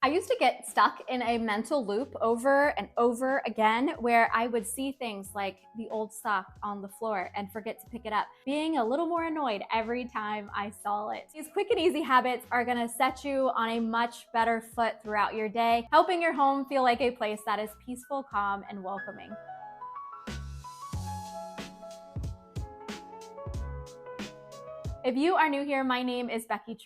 used to get stuck in a mental loop over and over again where I would see things like the old sock on the floor and forget to pick it up, being a little more annoyed every time I saw it. These quick and easy habits are gonna set you on a much better foot throughout your day, helping your home feel like a place that is peaceful, calm, and welcoming. If you are new here, my name is Becky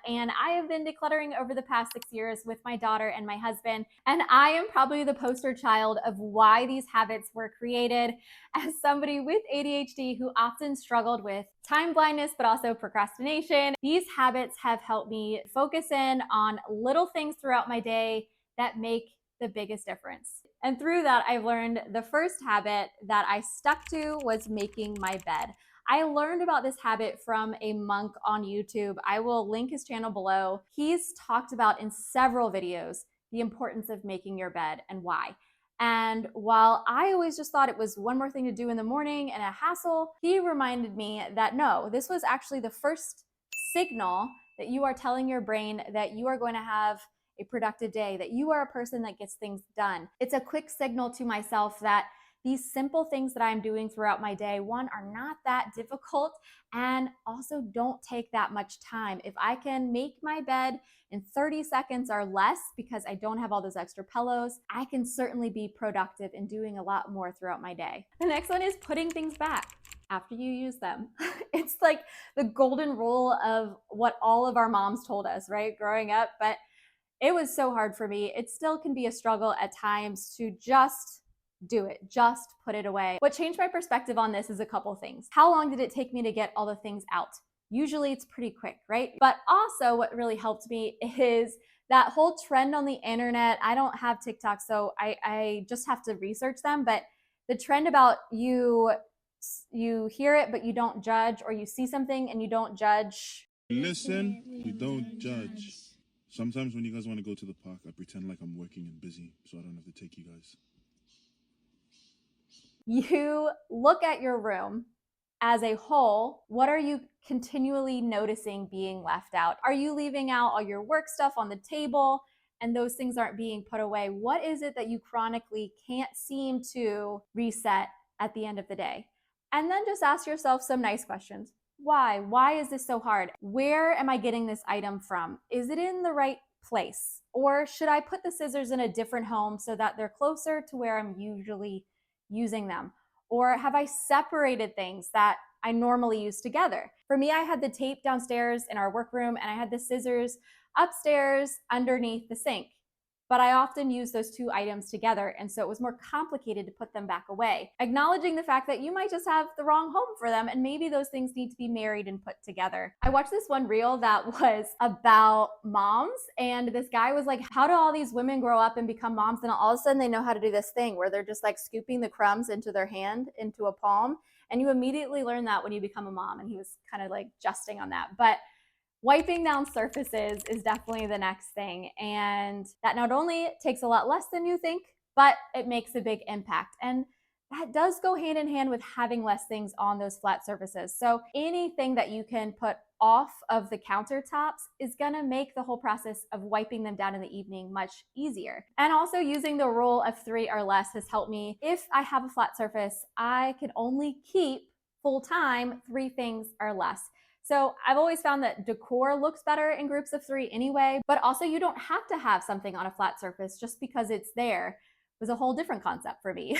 and I have been decluttering over the past 6 years with my daughter and my husband, and I am probably the poster child of why these habits were created. As somebody with ADHD who often struggled with time blindness, but also procrastination, these habits have helped me focus in on little things throughout my day that make the biggest difference. And through that, I've learned the first habit that I stuck to was making my bed. I learned about this habit from a monk on YouTube. I will link his channel below. He's talked about in several videos the importance of making your bed and why. And while I always just thought it was one more thing to do in the morning and a hassle, he reminded me that no, this was actually the first signal that you are telling your brain that you are going to have a productive day, that you are a person that gets things done. It's a quick signal to myself that these simple things that I'm doing throughout my day, one, are not that difficult and also don't take that much time. If I can make my bed in 30 seconds or less because I don't have all those extra pillows, I can certainly be productive in doing a lot more throughout my day. The next one is putting things back after you use them. It's like the golden rule of what all of our moms told us, right, growing up, but it was so hard for me. It still can be a struggle at times to just do it, just put it away. What changed my perspective on this is a couple things. How long did it take me to get all the things out? Usually it's pretty quick, right? But also what really helped me is that whole trend on the internet. I don't have TikTok, so I just have to research them, but the trend about you hear it, but you don't judge, or you see something and you don't judge. Listen, we don't judge. Sometimes when you guys want to go to the park, I pretend like I'm working and busy so I don't have to take you guys. You look at your room as a whole. What are you continually noticing being left out? Are you leaving out all your work stuff on the table and those things aren't being put away? What is it that you chronically can't seem to reset at the end of the day? And then just ask yourself some nice questions. Why? Why is this so hard? Where am I getting this item from? Is it in the right place? Or should I put the scissors in a different home so that they're closer to where I'm usually using them? Or have I separated things that I normally use together? For me, I had the tape downstairs in our workroom and I had the scissors upstairs underneath the sink. But I often use those two items together, and so it was more complicated to put them back away. Acknowledging the fact that you might just have the wrong home for them, and maybe those things need to be married and put together. I watched this one reel that was about moms, and this guy was like, how do all these women grow up and become moms, and all of a sudden they know how to do this thing where they're just like scooping the crumbs into their hand, into a palm, and you immediately learn that when you become a mom, and he was kind of like jesting on that. But wiping down surfaces is definitely the next thing. And that not only takes a lot less than you think, but it makes a big impact. And that does go hand in hand with having less things on those flat surfaces. So anything that you can put off of the countertops is gonna make the whole process of wiping them down in the evening much easier. And also using the rule of 3 or less has helped me. If I have a flat surface, I can only keep full time 3 things or less. So I've always found that decor looks better in groups of 3 anyway, but also you don't have to have something on a flat surface just because it's there. It was a whole different concept for me.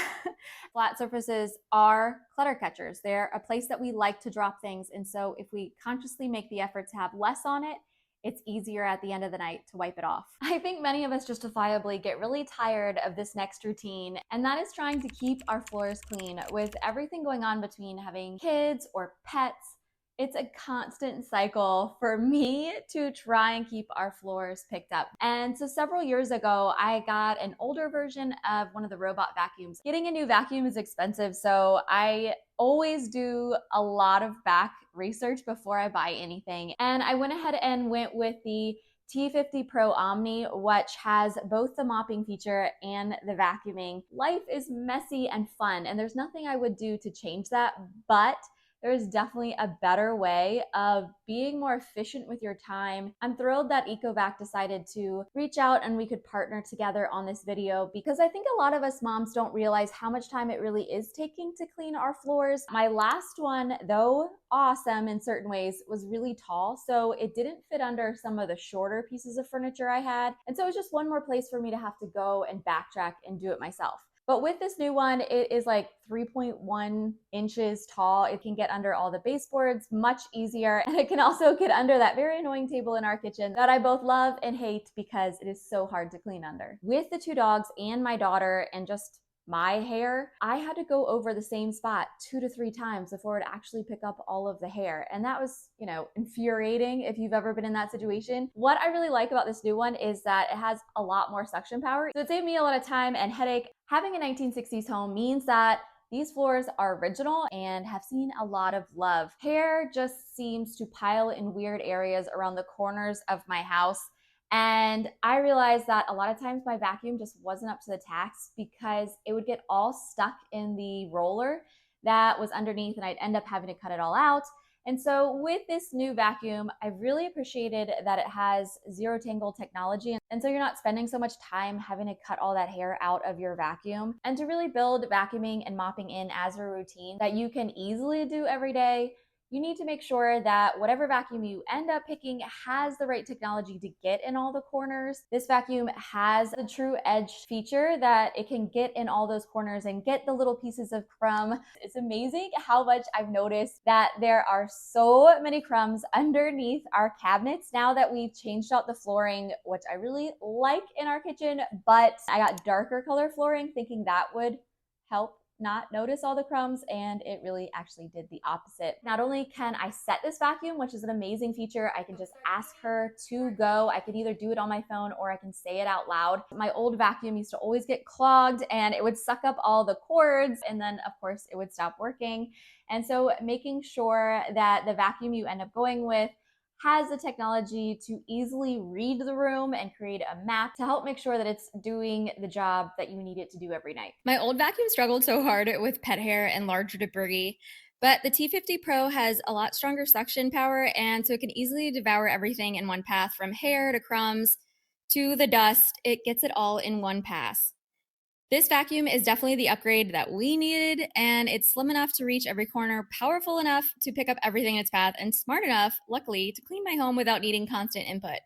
Flat surfaces are clutter catchers. They're a place that we like to drop things. And so if we consciously make the effort to have less on it, it's easier at the end of the night to wipe it off. I think many of us justifiably get really tired of this next routine, and that is trying to keep our floors clean. With everything going on between having kids or pets, it's a constant cycle for me to try and keep our floors picked up. And so several years ago, I got an older version of one of the robot vacuums. Getting a new vacuum is expensive, so I always do a lot of back research before I buy anything. And I went ahead and went with the T50 PRO Omni, which has both the mopping feature and the vacuuming. Life is messy and fun, and there's nothing I would do to change that, but There is definitely a better way of being more efficient with your time. I'm thrilled that EcoVac decided to reach out and we could partner together on this video, because I think a lot of us moms don't realize how much time it really is taking to clean our floors. My last one, though awesome in certain ways, was really tall, so it didn't fit under some of the shorter pieces of furniture I had. And so it was just one more place for me to have to go and backtrack and do it myself. But with this new one, it is like 3.1 inches tall. It can get under all the baseboards much easier. And it can also get under that very annoying table in our kitchen that I both love and hate because it is so hard to clean under. With the two dogs and my daughter and just my hair, I had to go over the same spot 2 to 3 times before it actually pick up all of the hair. And that was, infuriating if you've ever been in that situation. What I really like about this new one is that it has a lot more suction power. So it saved me a lot of time and headache. Having a 1960s home means that these floors are original and have seen a lot of love. Hair just seems to pile in weird areas around the corners of my house. And I realized that a lot of times my vacuum just wasn't up to the task because it would get all stuck in the roller that was underneath and I'd end up having to cut it all out. And so with this new vacuum, I really appreciated that it has zero tangle technology. And so you're not spending so much time having to cut all that hair out of your vacuum. And to really build vacuuming and mopping in as a routine that you can easily do every day, you need to make sure that whatever vacuum you end up picking has the right technology to get in all the corners. This vacuum has the true edge feature that it can get in all those corners and get the little pieces of crumb. It's amazing how much I've noticed that there are so many crumbs underneath our cabinets now that we've changed out the flooring, which I really like in our kitchen, but I got darker color flooring thinking that would help not notice all the crumbs, and it really actually did the opposite. Not only can I set this vacuum, which is an amazing feature, I can just ask her to go. I can either do it on my phone or I can say it out loud. My old vacuum used to always get clogged and it would suck up all the cords, and then of course it would stop working. And so making sure that the vacuum you end up going with has the technology to easily read the room and create a map to help make sure that it's doing the job that you need it to do every night. My old vacuum struggled so hard with pet hair and larger debris, but the T50 Pro has a lot stronger suction power, and so it can easily devour everything in one path, from hair to crumbs to the dust. It gets it all in one pass. This vacuum is definitely the upgrade that we needed, and it's slim enough to reach every corner, powerful enough to pick up everything in its path, and smart enough, luckily, to clean my home without needing constant input.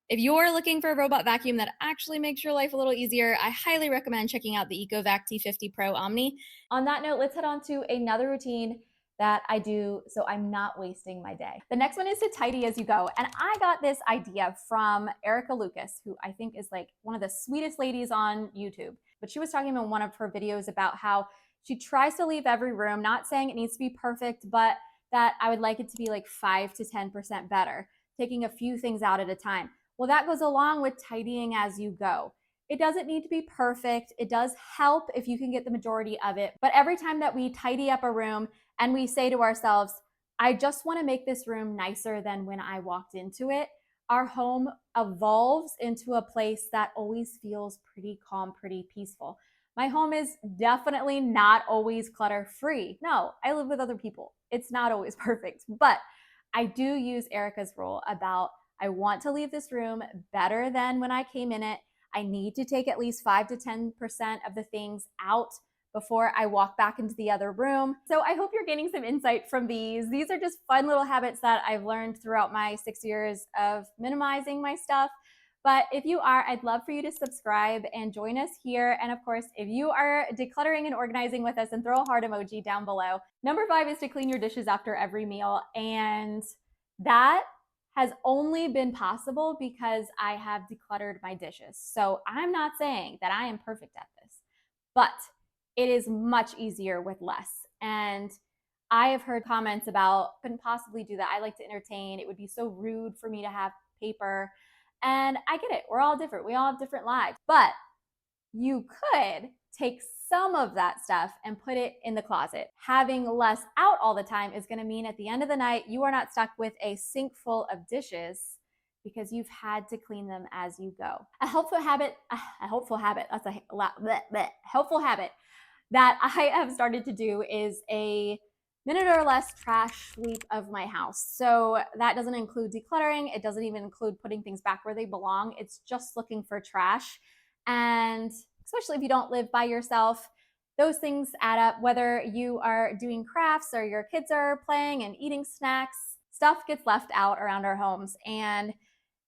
If you're looking for a robot vacuum that actually makes your life a little easier, I highly recommend checking out the EcoVac T50 Pro Omni. On that note, let's head on to another routine that I do so I'm not wasting my day. The next one is to tidy as you go. And I got this idea from Erica Lucas, who I think is like one of the sweetest ladies on YouTube. But she was talking in one of her videos about how she tries to leave every room, not saying it needs to be perfect, but that I would like it to be like 5 to 10% better, taking a few things out at a time. Well, that goes along with tidying as you go. It doesn't need to be perfect. It does help if you can get the majority of it. But every time that we tidy up a room and we say to ourselves, I just want to make this room nicer than when I walked into it, our home evolves into a place that always feels pretty calm, pretty peaceful. My home is definitely not always clutter free. No, I live with other people. It's not always perfect, but I do use Erica's rule about I want to leave this room better than when I came in it. I need to take at least 5 to 10% of the things out before I walk back into the other room. So I hope you're gaining some insight from these. These are just fun little habits that I've learned throughout my 6 years of minimizing my stuff. But if you are, I'd love for you to subscribe and join us here. And of course, if you are decluttering and organizing with us, and throw a heart emoji down below. Number 5 is to clean your dishes after every meal. And that has only been possible because I have decluttered my dishes. So I'm not saying that I am perfect at this, but it is much easier with less. And I have heard comments about, couldn't possibly do that. I like to entertain. It would be so rude for me to have paper. And I get it. We're all different. We all have different lives. But you could take some of that stuff and put it in the closet. Having less out all the time is going to mean at the end of the night, you are not stuck with a sink full of dishes because you've had to clean them as you go. A helpful habit that I have started to do is a minute or less trash sweep of my house. So that doesn't include decluttering. It doesn't even include putting things back where they belong. It's just looking for trash. And especially if you don't live by yourself, those things add up. Whether you are doing crafts or your kids are playing and eating snacks, stuff gets left out around our homes. And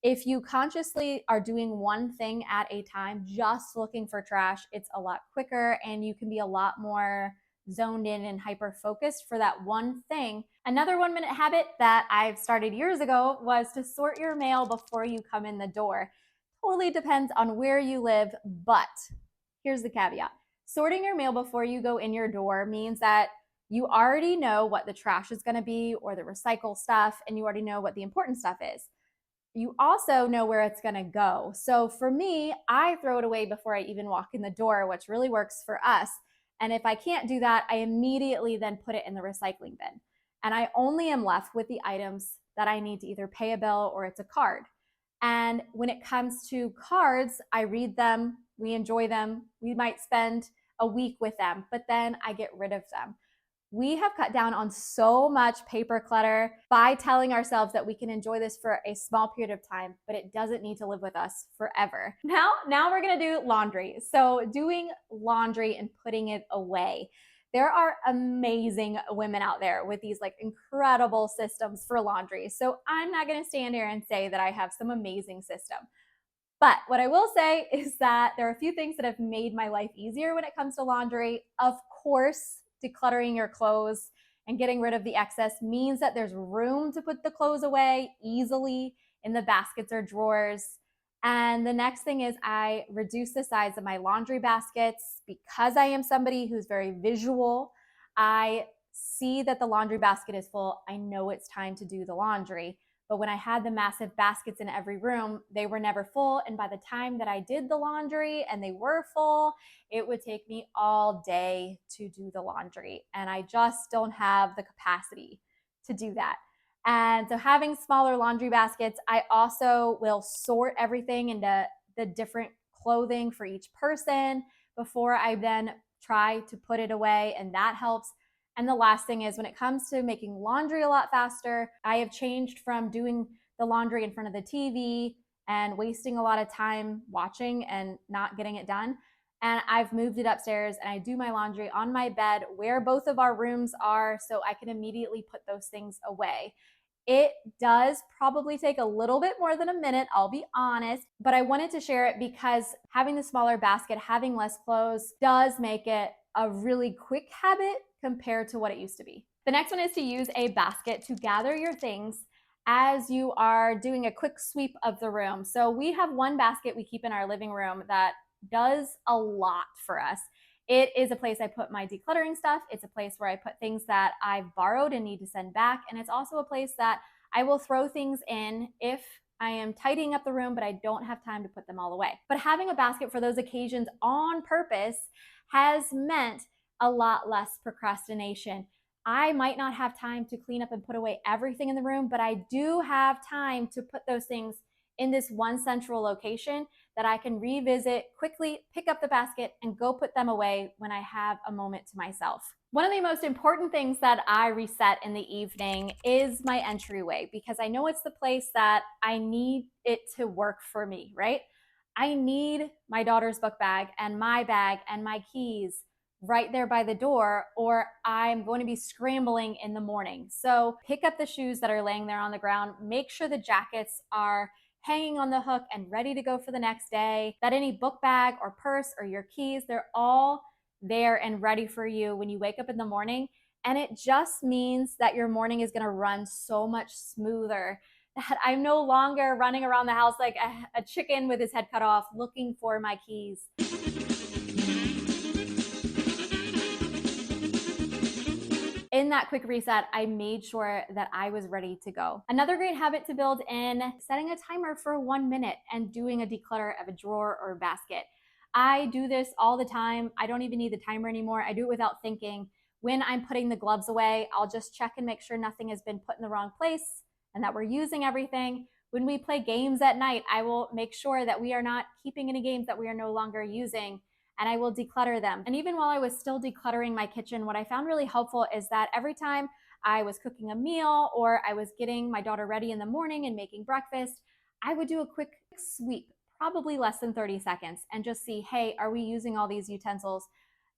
if you consciously are doing one thing at a time, just looking for trash, it's a lot quicker and you can be a lot more zoned in and hyper focused for that one thing. Another 1 minute habit that I've started years ago was to sort your mail before you come in the door. Totally depends on where you live, but here's the caveat. Sorting your mail before you go in your door means that you already know what the trash is going to be or the recycle stuff, and you already know what the important stuff is. You also know where it's going to go. So for me, I throw it away before I even walk in the door, which really works for us. And if I can't do that, I immediately then put it in the recycling bin. And I only am left with the items that I need to either pay a bill or it's a card. And when it comes to cards, I read them, we enjoy them, we might spend a week with them, but then I get rid of them. We have cut down on so much paper clutter by telling ourselves that we can enjoy this for a small period of time, but it doesn't need to live with us forever. Now we're gonna do laundry. So doing laundry and putting it away. There are amazing women out there with these like incredible systems for laundry. So I'm not gonna stand here and say that I have some amazing system. But what I will say is that there are a few things that have made my life easier when it comes to laundry. Of course, decluttering your clothes and getting rid of the excess means that there's room to put the clothes away easily in the baskets or drawers. And the next thing is I reduce the size of my laundry baskets because I am somebody who's very visual. I see that the laundry basket is full. I know it's time to do the laundry. But when I had the massive baskets in every room, they were never full. And by the time that I did the laundry and they were full, it would take me all day to do the laundry. And I just don't have the capacity to do that. And so having smaller laundry baskets, I also will sort everything into the different clothing for each person before I then try to put it away. And that helps. And the last thing is when it comes to making laundry a lot faster, I have changed from doing the laundry in front of the TV and wasting a lot of time watching and not getting it done. And I've moved it upstairs and I do my laundry on my bed where both of our rooms are so I can immediately put those things away. It does probably take a little bit more than a minute, I'll be honest, but I wanted to share it because having the smaller basket, having less clothes does make it a really quick habit compared to what it used to be. The next one is to use a basket to gather your things as you are doing a quick sweep of the room. So we have one basket we keep in our living room that does a lot for us. It is a place I put my decluttering stuff. It's a place where I put things that I've borrowed and need to send back. And it's also a place that I will throw things in if I am tidying up the room, but I don't have time to put them all away. But having a basket for those occasions on purpose has meant a lot less procrastination. I might not have time to clean up and put away everything in the room, but I do have time to put those things in this one central location that I can revisit quickly, pick up the basket, and go put them away when I have a moment to myself. One of the most important things that I reset in the evening is my entryway because I know it's the place that I need it to work for me, right? I need my daughter's book bag and my keys right there by the door, or I'm going to be scrambling in the morning. So pick up the shoes that are laying there on the ground, make sure the jackets are hanging on the hook and ready to go for the next day, that any book bag or purse or your keys, they're all there and ready for you when you wake up in the morning. And it just means that your morning is gonna run so much smoother, that I'm no longer running around the house like a chicken with his head cut off looking for my keys. In that quick reset, I made sure that I was ready to go. Another great habit to build in, setting a timer for 1 minute and doing a declutter of a drawer or a basket. I do this all the time. I don't even need the timer anymore. I do it without thinking. When I'm putting the gloves away, I'll just check and make sure nothing has been put in the wrong place and that we're using everything. When we play games at night, I will make sure that we are not keeping any games that we are no longer using. and I will declutter them. And even while I was still decluttering my kitchen, what I found really helpful is that every time I was cooking a meal or I was getting my daughter ready in the morning and making breakfast, I would do a quick sweep, probably less than 30 seconds, and just see, hey, are we using all these utensils?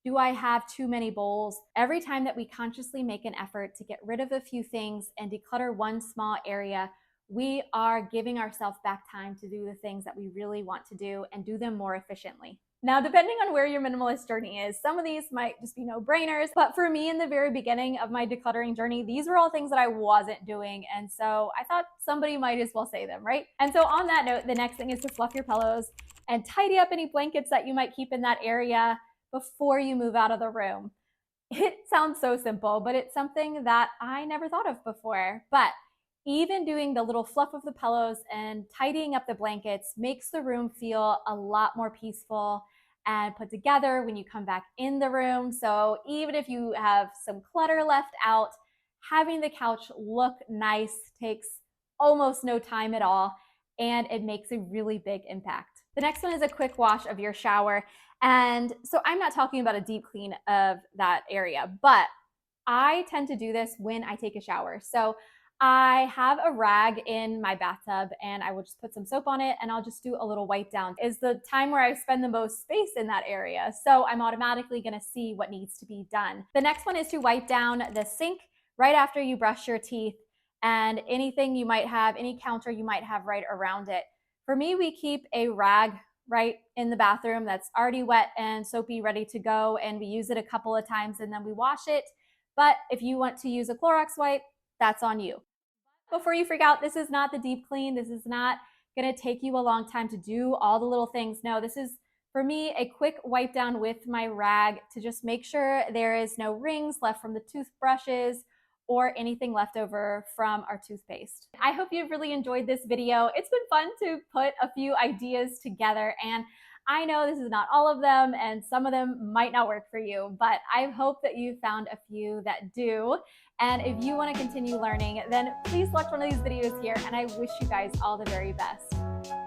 Do I have too many bowls? Every time that we consciously make an effort to get rid of a few things and declutter one small area, we are giving ourselves back time to do the things that we really want to do and do them more efficiently. Now, depending on where your minimalist journey is, some of these might just be no-brainers, but for me in the very beginning of my decluttering journey, these were all things that I wasn't doing, and so I thought somebody might as well say them, right? And so on that note, the next thing is to fluff your pillows and tidy up any blankets that you might keep in that area before you move out of the room. It sounds so simple, but it's something that I never thought of before. But even doing the little fluff of the pillows and tidying up the blankets makes the room feel a lot more peaceful and put together when you come back in the room. So even if you have some clutter left out, having the couch look nice takes almost no time at all, and it makes a really big impact. The next one is a quick wash of your shower. And so I'm not talking about a deep clean of that area, but I tend to do this when I take a shower. So I have a rag in my bathtub and I will just put some soap on it and I'll just do a little wipe down. Is the time where I spend the most space in that area. So I'm automatically gonna see what needs to be done. The next one is to wipe down the sink right after you brush your teeth and anything you might have, any counter you might have right around it. For me, we keep a rag right in the bathroom that's already wet and soapy, ready to go, and we use it a couple of times and then we wash it. But if you want to use a Clorox wipe, that's on you. Before you freak out, this is not the deep clean. This is not gonna take you a long time to do all the little things. No, this is, for me, a quick wipe down with my rag to just make sure there is no rings left from the toothbrushes or anything left over from our toothpaste. I hope you've really enjoyed this video. It's been fun to put a few ideas together, and I know this is not all of them and some of them might not work for you, but I hope that you found a few that do. And if you want to continue learning, then please watch one of these videos here, and I wish you guys all the very best.